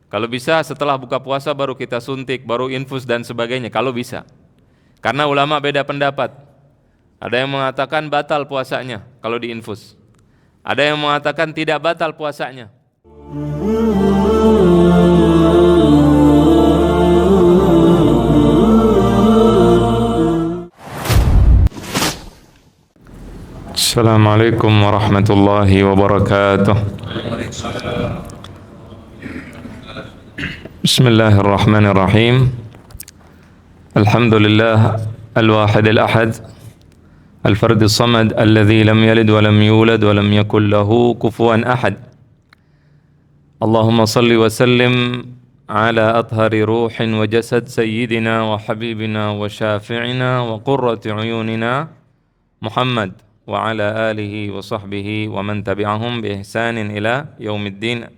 Kalau bisa setelah buka puasa baru kita suntik, baru infus dan sebagainya, kalau bisa. Karena ulama beda pendapat. Ada yang mengatakan batal puasanya kalau diinfus. Ada yang mengatakan tidak batal puasanya. Assalamualaikum warahmatullahi wabarakatuh. Bismillahirrahmanirrahim. Alhamdulillah al-wahid al-ahad al-fard as-samad alladhi lam yalid wa lam yulad wa lam yakul lahu kufuwan ahad. Allahumma salli wa sallim ala athhari ruhin wa jasad sayyidina wa habibina wa syafi'ina wa qurrati uyunina Muhammad wa ala alihi wa sahbihi wa man tabi'ahum bi ihsanin ila yaumiddin.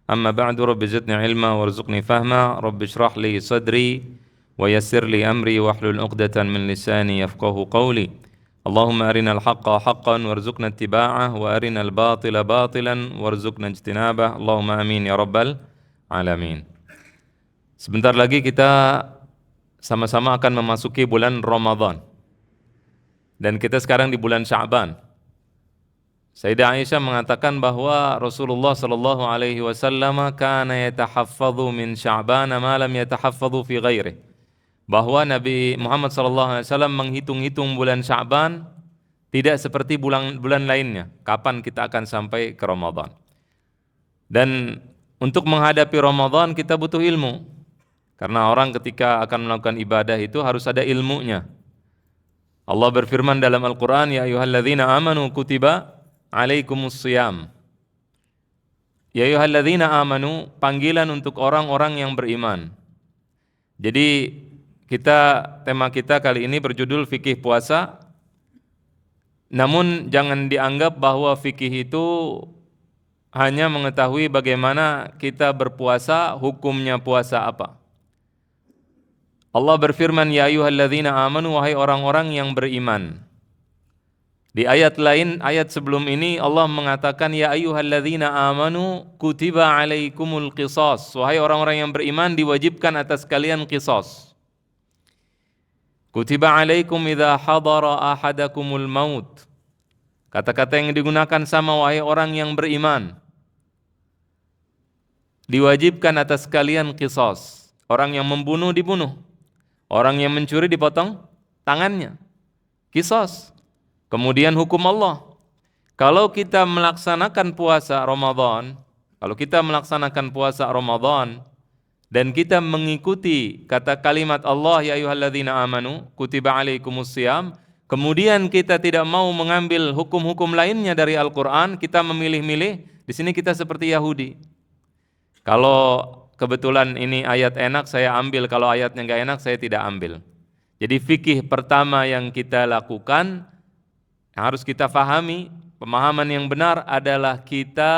Amma ba'du, rabbi zidni ilma warzuqni fahma, rabbi shrah li sadri wa yassir li amri wahlul 'uqdatan min lisani yafqahu qawli. Allahumma arinal haqqa haqqan warzuqna ittiba'ah wa arinal batila batilan warzuqna ijtinabah. Allahumma amin ya rabbal alamin. Sebentar lagi kita sama-sama akan memasuki bulan Ramadan. Dan kita sekarang di bulan Sya'ban. Sayyidah Aisyah mengatakan bahwa Rasulullah sallallahu alaihi wasallam kana yatahaffadhu min Sya'ban ma lam yatahaffadhu fi ghairihi. Bahwa Nabi Muhammad sallallahu alaihi wasallam menghitung-hitung bulan Sya'ban tidak seperti bulan lainnya. Kapan kita akan sampai ke Ramadan? Dan untuk menghadapi Ramadan kita butuh ilmu. Karena orang ketika akan melakukan ibadah itu harus ada ilmunya. Allah berfirman dalam Al-Quran, ya ayyuhalladzina amanu kutiba alaikumus siyam. Ya ayyuhalladzina amanu, panggilan untuk orang-orang yang beriman. Jadi tema kita kali ini berjudul fikih puasa. Namun jangan dianggap bahwa fikih itu hanya mengetahui bagaimana kita berpuasa, hukumnya puasa apa. Allah berfirman, ya ayyuhalladzina amanu, wahai orang-orang yang beriman. Di ayat lain, ayat sebelum ini Allah mengatakan, ya ayyuhalladzina amanu kutiba alaikumul qisas. Wahai orang-orang yang beriman, diwajibkan atas kalian qisas. Kutiba alaikum idza hadara ahadakumul maut. Kata-kata yang digunakan sama wahai orang yang beriman. Diwajibkan atas kalian qisas. Orang yang membunuh dibunuh. Orang yang mencuri dipotong tangannya. Qisas. Kemudian hukum Allah. Kalau kita melaksanakan puasa Ramadan, dan kita mengikuti kata kalimat Allah, ya ayyuhalladzina amanu kutiba alaikumus syiyam, kemudian kita tidak mau mengambil hukum-hukum lainnya dari Al-Qur'an, kita memilih-milih, di sini kita seperti Yahudi. Kalau kebetulan ini ayat enak saya ambil, kalau ayatnya enggak enak saya tidak ambil. Jadi fikih pertama yang kita lakukan, yang harus kita fahami, pemahaman yang benar adalah kita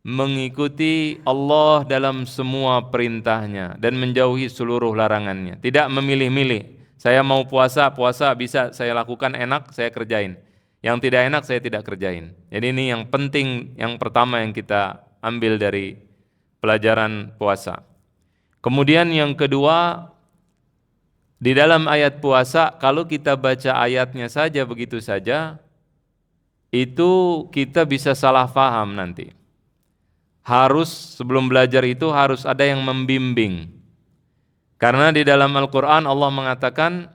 mengikuti Allah dalam semua perintahnya dan menjauhi seluruh larangannya. Tidak memilih-milih. Saya mau puasa bisa saya lakukan, enak saya kerjain. Yang tidak enak saya tidak kerjain. Jadi ini yang penting, yang pertama yang kita ambil dari pelajaran puasa. Kemudian yang kedua, di dalam ayat puasa, kalau kita baca ayatnya saja begitu saja, itu kita bisa salah paham nanti. Harus sebelum belajar itu harus ada yang membimbing. Karena di dalam Al-Quran Allah mengatakan,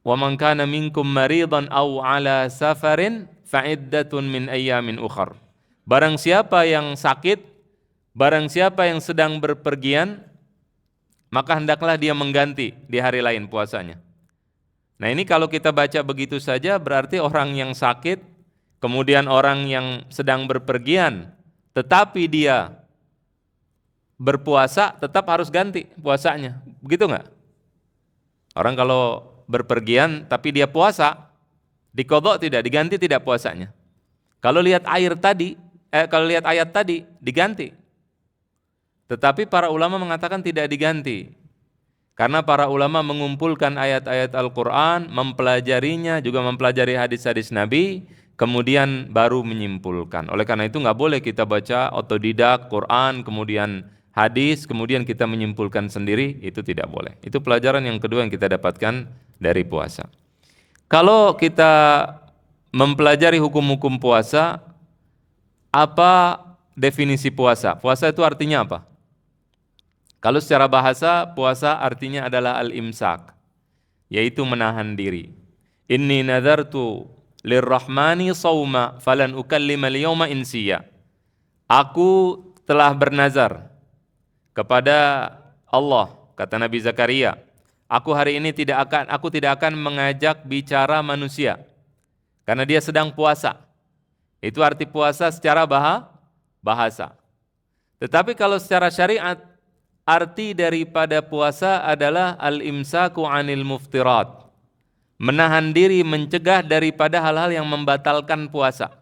wa man kana minkum maridan aw ala safarin fa'iddatun min ayyamin ukhar. Barang siapa yang sakit, barang siapa yang sedang berpergian, maka hendaklah dia mengganti di hari lain puasanya. Nah ini kalau kita baca begitu saja berarti orang yang sakit, kemudian orang yang sedang berpergian, tetapi dia berpuasa tetap harus ganti puasanya. Begitu enggak? Orang kalau berpergian tapi dia puasa, diqadha tidak, diganti tidak puasanya. Kalau lihat ayat tadi diganti. Tetapi para ulama mengatakan tidak diganti. Karena para ulama mengumpulkan ayat-ayat Al-Quran, mempelajarinya, juga mempelajari hadis-hadis Nabi. kemudian baru menyimpulkan. Oleh karena itu nggak boleh kita baca otodidak, Quran, kemudian hadis, kemudian kita menyimpulkan sendiri, itu tidak boleh. Itu pelajaran yang kedua yang kita dapatkan dari puasa. Kalau kita mempelajari hukum-hukum puasa, apa definisi puasa? Puasa itu artinya apa? Kalau secara bahasa, puasa artinya adalah al-imsak, yaitu menahan diri. Inni nadartu lirrahmani sawma falan ukallima al-yawma insiya. Aku telah bernazar kepada Allah, kata Nabi Zakaria, aku hari ini aku tidak akan mengajak bicara manusia karena dia sedang puasa. Itu arti puasa secara bahasa. Tetapi kalau secara syariat, arti daripada puasa adalah al-imsaku 'anil muftirat. Menahan diri, mencegah daripada hal-hal yang membatalkan puasa.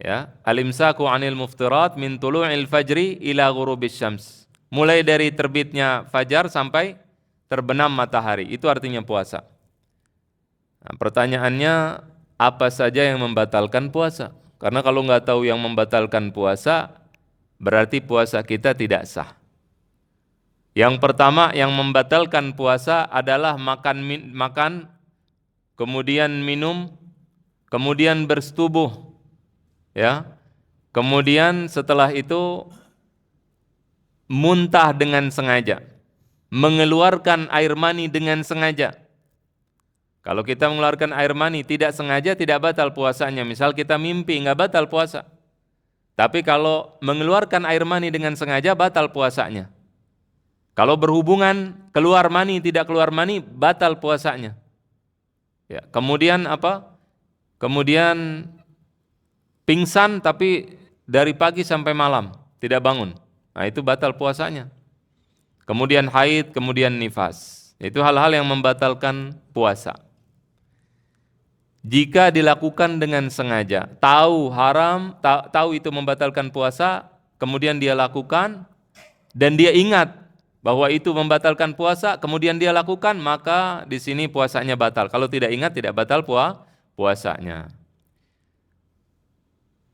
Ya, al-imsaku 'anil muftirat min tulu'il fajri ila ghurubis syams. Mulai dari terbitnya fajar sampai terbenam matahari. Itu artinya puasa. Nah, pertanyaannya, apa saja yang membatalkan puasa? Karena kalau nggak tahu yang membatalkan puasa, berarti puasa kita tidak sah. Yang pertama yang membatalkan puasa adalah makan, kemudian minum, kemudian bersetubuh, ya. Kemudian setelah itu muntah dengan sengaja, mengeluarkan air mani dengan sengaja. Kalau kita mengeluarkan air mani tidak sengaja, tidak batal puasanya. Misal kita mimpi, nggak batal puasa. Tapi kalau mengeluarkan air mani dengan sengaja, batal puasanya. Kalau berhubungan, keluar mani, tidak keluar mani, batal puasanya. Ya, kemudian apa? Kemudian pingsan tapi dari pagi sampai malam, tidak bangun. Nah, itu batal puasanya. Kemudian haid, kemudian nifas. Itu hal-hal yang membatalkan puasa. Jika dilakukan dengan sengaja, tahu haram, tahu itu membatalkan puasa, kemudian dia lakukan, dan dia ingat bahwa itu membatalkan puasa, kemudian dia lakukan, maka di sini puasanya batal. Kalau tidak ingat, tidak batal puasanya.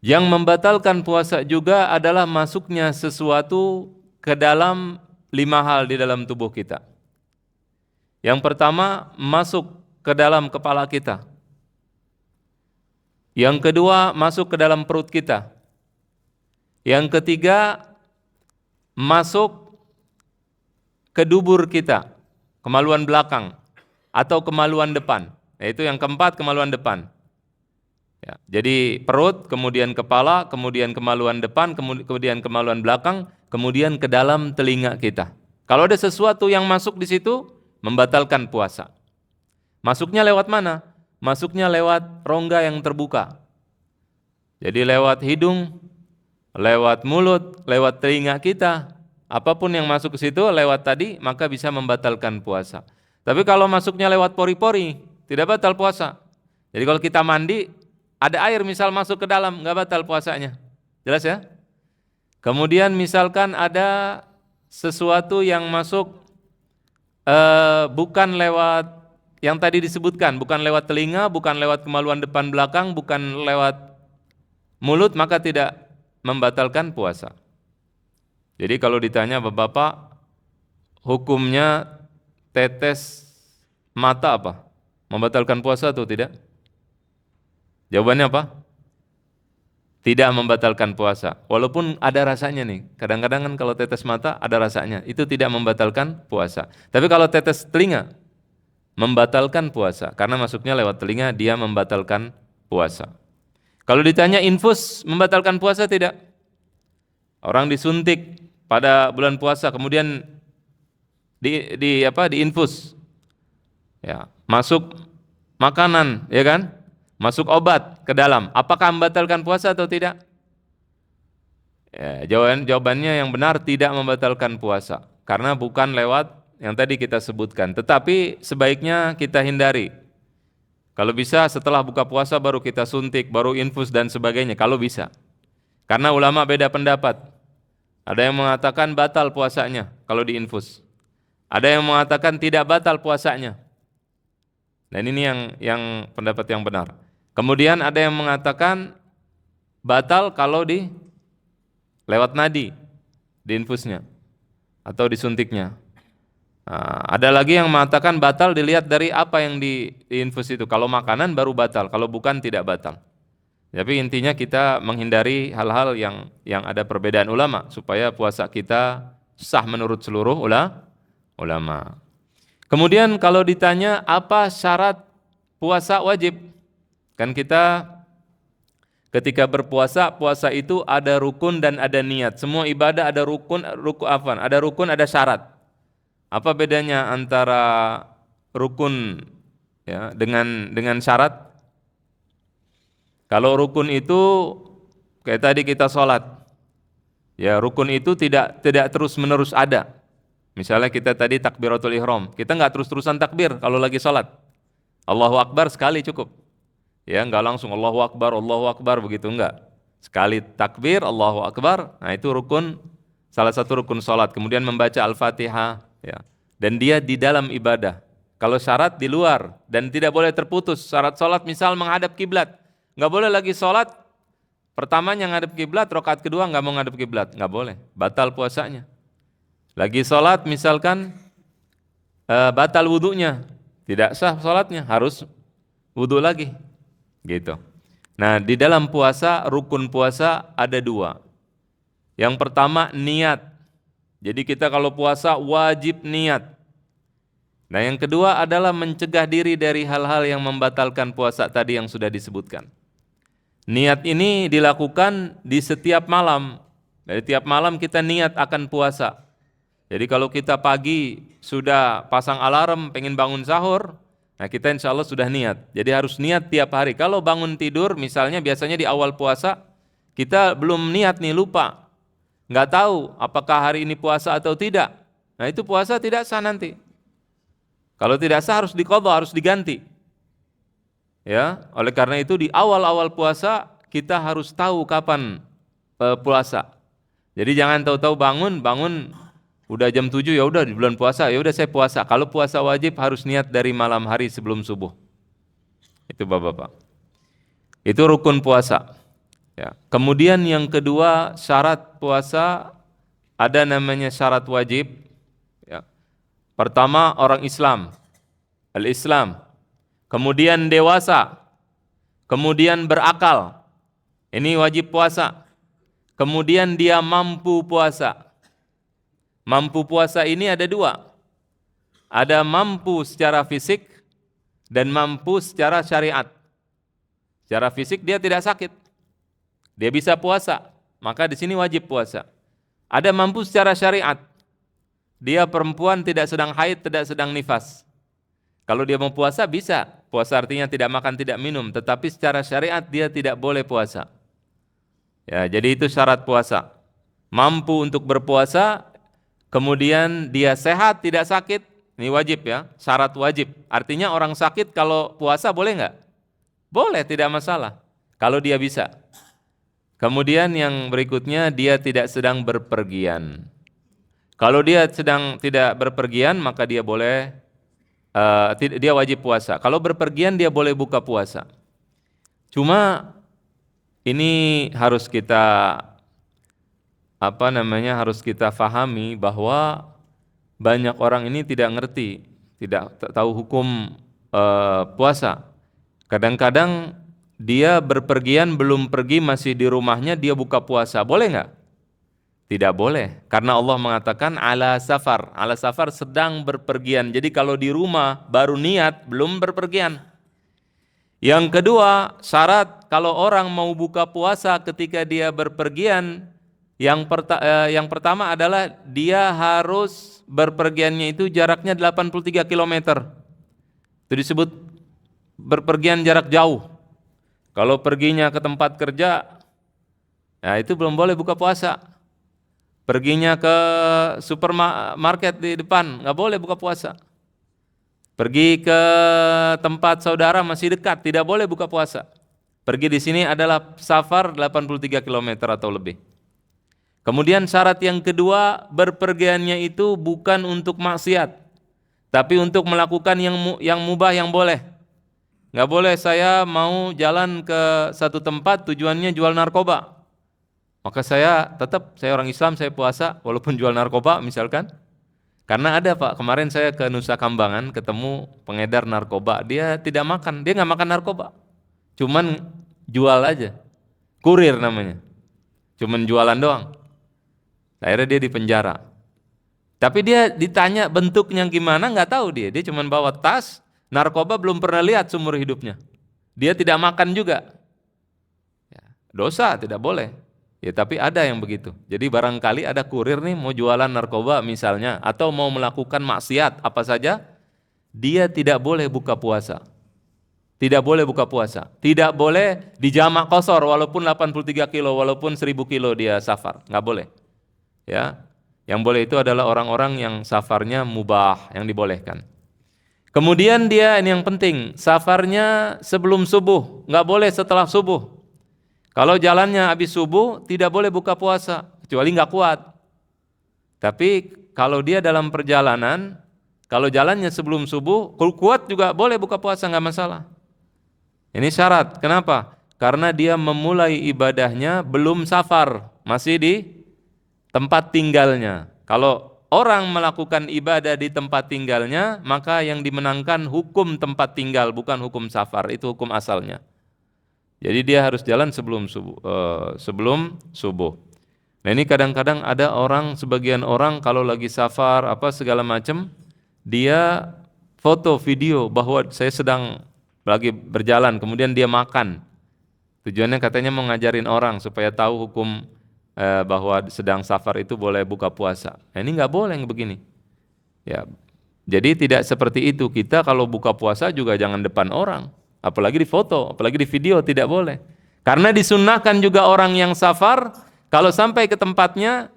Yang membatalkan puasa juga adalah masuknya sesuatu ke dalam 5 hal di dalam tubuh kita. Yang pertama, masuk ke dalam kepala kita. Yang kedua, masuk ke dalam perut kita. Yang ketiga, masuk ke dubur kita, kemaluan belakang atau kemaluan depan. Yaitu yang keempat, kemaluan depan. Ya, jadi perut, kemudian kepala, kemudian kemaluan depan, kemudian kemaluan belakang, kemudian ke dalam telinga kita. Kalau ada sesuatu yang masuk di situ, membatalkan puasa. Masuknya lewat mana? Masuknya lewat rongga yang terbuka. Jadi lewat hidung, lewat mulut, lewat telinga kita. Apapun yang masuk ke situ lewat tadi, maka bisa membatalkan puasa. Tapi kalau masuknya lewat pori-pori, tidak batal puasa. Jadi kalau kita mandi, ada air misal masuk ke dalam, nggak batal puasanya. Jelas ya? Kemudian misalkan ada sesuatu yang masuk bukan lewat yang tadi disebutkan, bukan lewat telinga, bukan lewat kemaluan depan belakang, bukan lewat mulut, maka tidak membatalkan puasa. Jadi kalau ditanya Bapak, hukumnya tetes mata apa? Membatalkan puasa atau tidak? Jawabannya apa? Tidak membatalkan puasa. Walaupun ada rasanya nih. Kadang-kadang kan kalau tetes mata ada rasanya. Itu tidak membatalkan puasa. Tapi kalau tetes telinga, membatalkan puasa. Karena masuknya lewat telinga, dia membatalkan puasa. Kalau ditanya infus, membatalkan puasa tidak? Orang disuntik pada bulan puasa, kemudian diinfus, ya, masuk makanan, ya kan, masuk obat ke dalam. Apakah membatalkan puasa atau tidak? Ya, jawabannya yang benar tidak membatalkan puasa, karena bukan lewat yang tadi kita sebutkan. Tetapi sebaiknya kita hindari. Kalau bisa setelah buka puasa baru kita suntik, baru infus dan sebagainya. Kalau bisa, karena ulama beda pendapat. Ada yang mengatakan batal puasanya kalau diinfus. Ada yang mengatakan tidak batal puasanya. Dan ini yang pendapat yang benar. Kemudian ada yang mengatakan batal kalau lewat nadi, diinfusnya atau disuntiknya. Nah, ada lagi yang mengatakan batal dilihat dari apa yang diinfus itu. Kalau makanan baru batal, kalau bukan tidak batal. Tapi intinya kita menghindari hal-hal yang ada perbedaan ulama supaya puasa kita sah menurut seluruh ulama. Kemudian kalau ditanya apa syarat puasa wajib? Kan kita ketika berpuasa, puasa itu ada rukun dan ada niat. Semua ibadah ada ada rukun, ada syarat. Apa bedanya antara rukun ya dengan syarat? Kalau rukun itu kayak tadi kita sholat, ya rukun itu tidak terus menerus ada. Misalnya kita tadi takbiratul ihram, kita nggak terus-terusan takbir kalau lagi sholat. Allahu Akbar sekali cukup. Ya nggak langsung Allahu Akbar begitu enggak. Sekali takbir Allahu Akbar, nah itu rukun, salah satu rukun sholat. Kemudian membaca Al-Fatihah, ya. Dan dia di dalam ibadah. Kalau syarat di luar dan tidak boleh terputus. Syarat sholat misal menghadap kiblat, nggak boleh lagi sholat. Pertamanya ngadep kiblat, rakaat kedua nggak mau ngadep kiblat, nggak boleh, batal puasanya. Lagi sholat misalkan batal wudunya, tidak sah sholatnya, harus wudu lagi, gitu. Nah di dalam puasa, rukun puasa ada dua. Yang pertama niat, jadi kita kalau puasa wajib niat. Nah yang kedua adalah mencegah diri dari hal-hal yang membatalkan puasa tadi yang sudah disebutkan. Niat ini dilakukan di setiap malam, dari tiap malam kita niat akan puasa. Jadi kalau kita pagi sudah pasang alarm pengen bangun sahur, nah kita insya Allah sudah niat. Jadi harus niat tiap hari. Kalau bangun tidur misalnya biasanya di awal puasa, kita belum niat nih, lupa. Nggak tahu apakah hari ini puasa atau tidak. Nah itu puasa tidak sah nanti. Kalau tidak sah harus diqadha, harus diganti. Ya, oleh karena itu di awal-awal puasa kita harus tahu kapan puasa. Jadi jangan tahu-tahu bangun udah jam 7 ya udah di bulan puasa, ya udah saya puasa. Kalau puasa wajib harus niat dari malam hari sebelum subuh. Itu Bapak-bapak. Itu rukun puasa. Ya. Kemudian yang kedua syarat puasa ada namanya syarat wajib. Ya. Pertama orang Islam, al-Islam. Kemudian dewasa. Kemudian berakal. Ini wajib puasa. Kemudian dia mampu puasa. Mampu puasa ini ada dua. Ada mampu secara fisik dan mampu secara syariat. Secara fisik dia tidak sakit. Dia bisa puasa, maka di sini wajib puasa. Ada mampu secara syariat. Dia perempuan tidak sedang haid, tidak sedang nifas. Kalau dia mau puasa bisa. Puasa artinya tidak makan, tidak minum, tetapi secara syariat dia tidak boleh puasa. Ya, jadi itu syarat puasa. Mampu untuk berpuasa. Kemudian dia sehat, tidak sakit, ini wajib ya, syarat wajib. Artinya orang sakit kalau puasa boleh nggak? Boleh, tidak masalah, kalau dia bisa. Kemudian yang berikutnya, dia tidak sedang berpergian. Kalau dia sedang tidak berpergian, maka dia boleh, dia wajib puasa. Kalau berpergian, dia boleh buka puasa. Cuma ini harus kita harus kita fahami bahwa banyak orang ini tidak ngerti, tidak tahu hukum puasa. Kadang-kadang dia berpergian belum pergi masih di rumahnya dia buka puasa, boleh nggak? Tidak boleh, karena Allah mengatakan ala safar sedang berpergian. Jadi kalau di rumah baru niat belum berpergian. Yang kedua syarat kalau orang mau buka puasa ketika dia berpergian. Yang pertama adalah dia harus berpergiannya itu jaraknya 83 km. Itu disebut berpergian jarak jauh. Kalau perginya ke tempat kerja, ya itu belum boleh buka puasa. Perginya ke supermarket di depan, nggak boleh buka puasa. Pergi ke tempat saudara masih dekat, tidak boleh buka puasa. Pergi di sini adalah safar 83 km atau lebih. Kemudian syarat yang kedua, berpergiannya itu bukan untuk maksiat, tapi untuk melakukan yang mubah, yang boleh. Nggak boleh saya mau jalan ke satu tempat tujuannya jual narkoba. Maka saya orang Islam, saya puasa walaupun jual narkoba misalkan. Karena ada Pak, kemarin saya ke Nusa Kambangan ketemu pengedar narkoba. Dia tidak makan, dia nggak makan narkoba. Cuman jual aja. Kurir namanya. Cuman jualan doang. Akhirnya dia dipenjara. Tapi dia ditanya bentuknya gimana, nggak tahu dia. Dia cuman bawa tas, narkoba belum pernah lihat seumur hidupnya. Dia tidak makan juga. Ya, dosa, tidak boleh. Ya tapi ada yang begitu. Jadi barangkali ada kurir nih mau jualan narkoba misalnya, atau mau melakukan maksiat apa saja, dia tidak boleh buka puasa. Tidak boleh buka puasa. Tidak boleh dijamak qashar walaupun 83 kilo, walaupun 1000 kilo dia safar. Nggak boleh. Ya, yang boleh itu adalah orang-orang yang safarnya mubah, yang dibolehkan. Kemudian dia, ini yang penting, safarnya sebelum subuh, nggak boleh setelah subuh. Kalau jalannya habis subuh, tidak boleh buka puasa, kecuali nggak kuat. Tapi kalau dia dalam perjalanan, kalau jalannya sebelum subuh, kalau kuat juga boleh buka puasa, nggak masalah. Ini syarat, kenapa? Karena dia memulai ibadahnya belum safar, masih di tempat tinggalnya. Kalau orang melakukan ibadah di tempat tinggalnya, maka yang dimenangkan hukum tempat tinggal, bukan hukum safar, itu hukum asalnya. Jadi dia harus jalan sebelum subuh. Nah ini kadang-kadang ada orang, sebagian orang kalau lagi safar apa segala macam, dia foto video bahwa saya sedang lagi berjalan, kemudian dia makan. Tujuannya katanya mau ngajarin orang supaya tahu hukum bahwa sedang safar itu boleh buka puasa. Nah, ini nggak boleh yang begini. Ya, jadi tidak seperti itu. Kita kalau buka puasa juga jangan depan orang, apalagi di foto, apalagi di video, tidak boleh. Karena disunnahkan juga orang yang safar kalau sampai ke tempatnya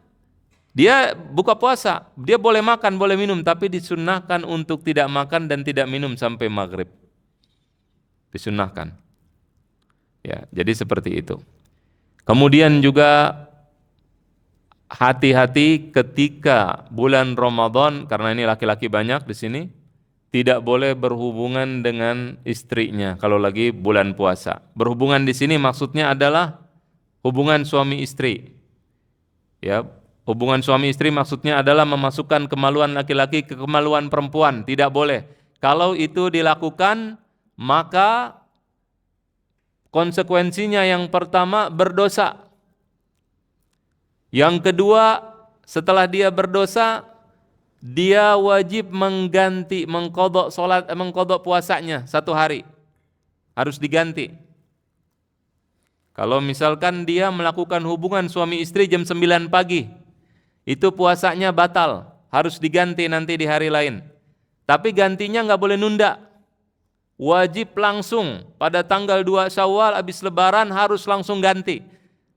dia buka puasa, dia boleh makan, boleh minum, tapi disunnahkan untuk tidak makan dan tidak minum sampai maghrib. Disunnahkan. Ya, jadi seperti itu. Kemudian juga hati-hati ketika bulan Ramadan, karena ini laki-laki banyak di sini, tidak boleh berhubungan dengan istrinya kalau lagi bulan puasa. Berhubungan di sini maksudnya adalah hubungan suami istri. Ya, hubungan suami istri maksudnya adalah memasukkan kemaluan laki-laki ke kemaluan perempuan, tidak boleh. Kalau itu dilakukan, maka konsekuensinya yang pertama berdosa. Yang kedua, setelah dia berdosa, dia wajib mengqadha puasanya 1 hari. Harus diganti. Kalau misalkan dia melakukan hubungan suami istri jam 9 pagi, itu puasanya batal, harus diganti nanti di hari lain. Tapi gantinya nggak boleh nunda. Wajib langsung pada tanggal 2 Syawal habis lebaran harus langsung ganti.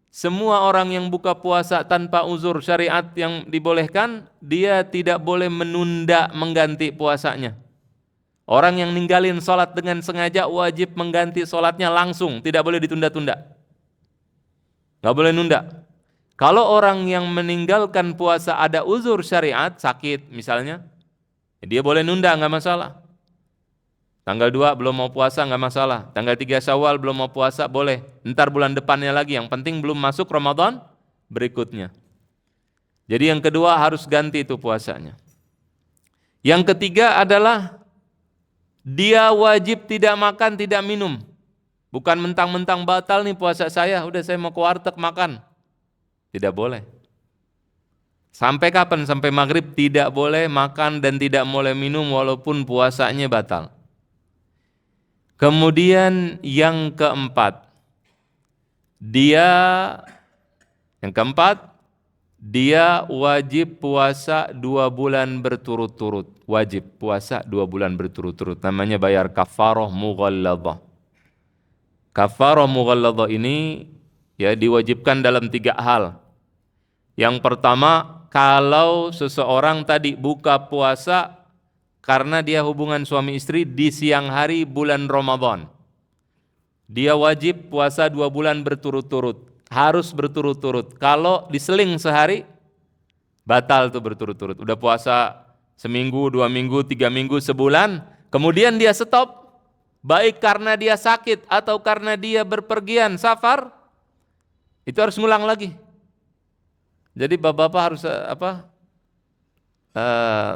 Semua orang yang buka puasa tanpa uzur syariat yang dibolehkan, dia tidak boleh menunda mengganti puasanya. Orang yang ninggalin sholat dengan sengaja wajib mengganti sholatnya langsung, tidak boleh ditunda-tunda. Nggak boleh nunda. Kalau orang yang meninggalkan puasa ada uzur syariat, sakit misalnya, dia boleh nunda, nggak masalah. Tanggal 2 belum mau puasa nggak masalah. Tanggal 3 Syawal belum mau puasa boleh. Ntar bulan depannya lagi. Yang penting belum masuk Ramadan berikutnya. Jadi yang kedua harus ganti itu puasanya. Yang ketiga adalah dia wajib tidak makan, tidak minum. Bukan mentang-mentang batal nih puasa saya, udah saya mau ke warteg makan. Tidak boleh. Sampai kapan? Sampai maghrib tidak boleh makan dan tidak boleh minum walaupun puasanya batal. Kemudian yang keempat, dia wajib puasa 2 bulan berturut-turut. Wajib puasa 2 bulan berturut-turut. Namanya bayar kafarah mughalladhah. Kafarah mughalladhah ini ya diwajibkan dalam 3 hal. Yang pertama, kalau seseorang tadi buka puasa karena dia hubungan suami istri di siang hari bulan Ramadan, dia wajib puasa 2 bulan berturut-turut, harus berturut-turut. Kalau diseling sehari, batal tuh berturut-turut. Udah puasa seminggu, 2 minggu, 3 minggu, sebulan, kemudian dia stop, baik karena dia sakit atau karena dia berpergian safar, itu harus ngulang lagi. Jadi bapak-bapak harus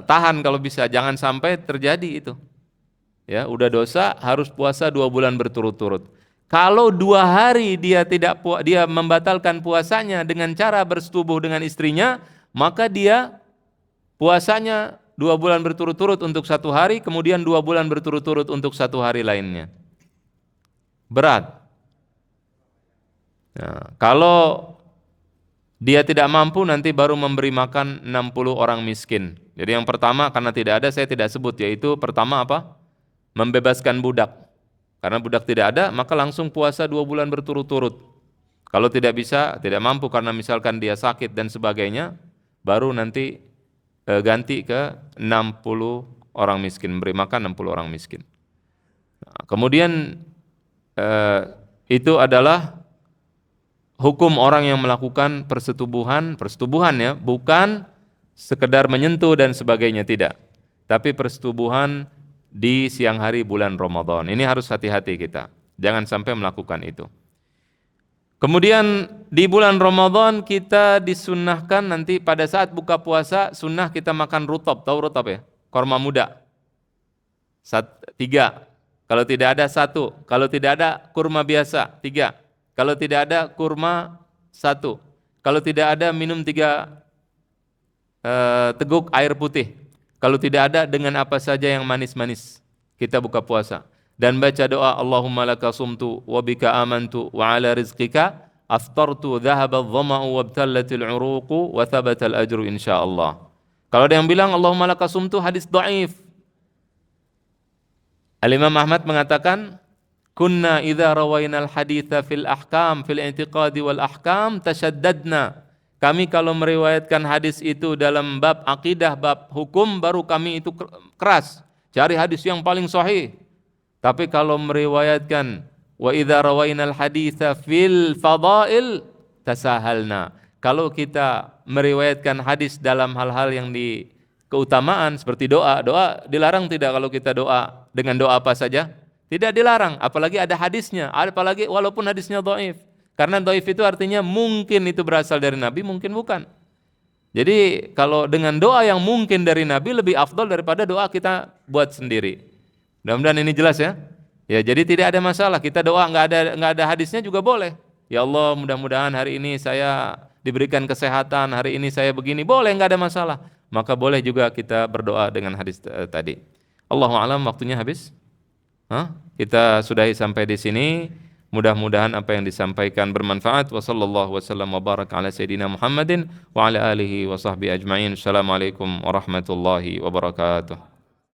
tahan kalau bisa, jangan sampai terjadi itu. Ya, udah dosa harus puasa 2 bulan berturut-turut. Kalau 2 hari dia dia membatalkan puasanya dengan cara bersetubuh dengan istrinya, maka dia puasanya 2 bulan berturut-turut untuk 1 hari, kemudian 2 bulan berturut-turut untuk 1 hari lainnya. Berat. Nah, kalau dia tidak mampu, nanti baru memberi makan 60 orang miskin. Jadi yang pertama, karena tidak ada saya tidak sebut, yaitu pertama apa? Membebaskan budak. Karena budak tidak ada, maka langsung puasa 2 bulan berturut-turut. Kalau tidak bisa, tidak mampu karena misalkan dia sakit dan sebagainya, baru nanti ganti ke 60 orang miskin, memberi makan 60 orang miskin. Nah, kemudian itu adalah hukum orang yang melakukan persetubuhan ya, bukan sekedar menyentuh dan sebagainya, tidak. Tapi persetubuhan di siang hari bulan Ramadan. Ini harus hati-hati kita. Jangan sampai melakukan itu. Kemudian di bulan Ramadan kita disunnahkan nanti pada saat buka puasa, sunnah kita makan rutab. Tahu rutab ya? Korma muda. 3. Kalau tidak ada 1. Kalau tidak ada kurma biasa 3. Kalau tidak ada kurma 1. Kalau tidak ada minum 3 teguk air putih. Kalau tidak ada, dengan apa saja yang manis-manis kita buka puasa. Dan baca doa, Allahumma laka sumtu wa bika amantu wa ala rizqika aftartu dhahaba adh-dhama'u wa abtallatil uruqu wa thabatal ajru insyaallah. Kalau ada yang bilang Allahumma laka sumtu, hadis dhaif. Al-Imam Ahmad mengatakan, kunna idza rawainal haditha fil ahkam fil i'tiqadi wal ahkam tashaddadna. Kami kalau meriwayatkan hadis itu dalam bab akidah, bab hukum, baru kami itu keras. Cari hadis yang paling sahih. Tapi kalau meriwayatkan wa idza rawainal haditsa fil fadail tasahalna. Kalau kita meriwayatkan hadis dalam hal-hal yang di keutamaan seperti doa dilarang tidak kalau kita doa dengan doa apa saja? Tidak dilarang, apalagi ada hadisnya, apalagi walaupun hadisnya dhaif. Karena dhaif itu artinya mungkin itu berasal dari Nabi, mungkin bukan. Jadi kalau dengan doa yang mungkin dari Nabi lebih afdal daripada doa kita buat sendiri. Mudah-mudahan ini jelas ya. Ya, jadi tidak ada masalah. Kita doa nggak ada hadisnya juga boleh. Ya Allah, mudah-mudahan hari ini saya diberikan kesehatan, hari ini saya begini, boleh, nggak ada masalah. Maka boleh juga kita berdoa dengan hadis tadi. Allahu a'lam, waktunya habis. Kita sudahi sampai di sini. Mudah-mudahan apa yang disampaikan bermanfaat. Wa sallallahu wasallam wa baraka ala sayyidina Muhammadin wa ala alihi wa sahbihi ajma'in. Assalamualaikum warahmatullahi wabarakatuh.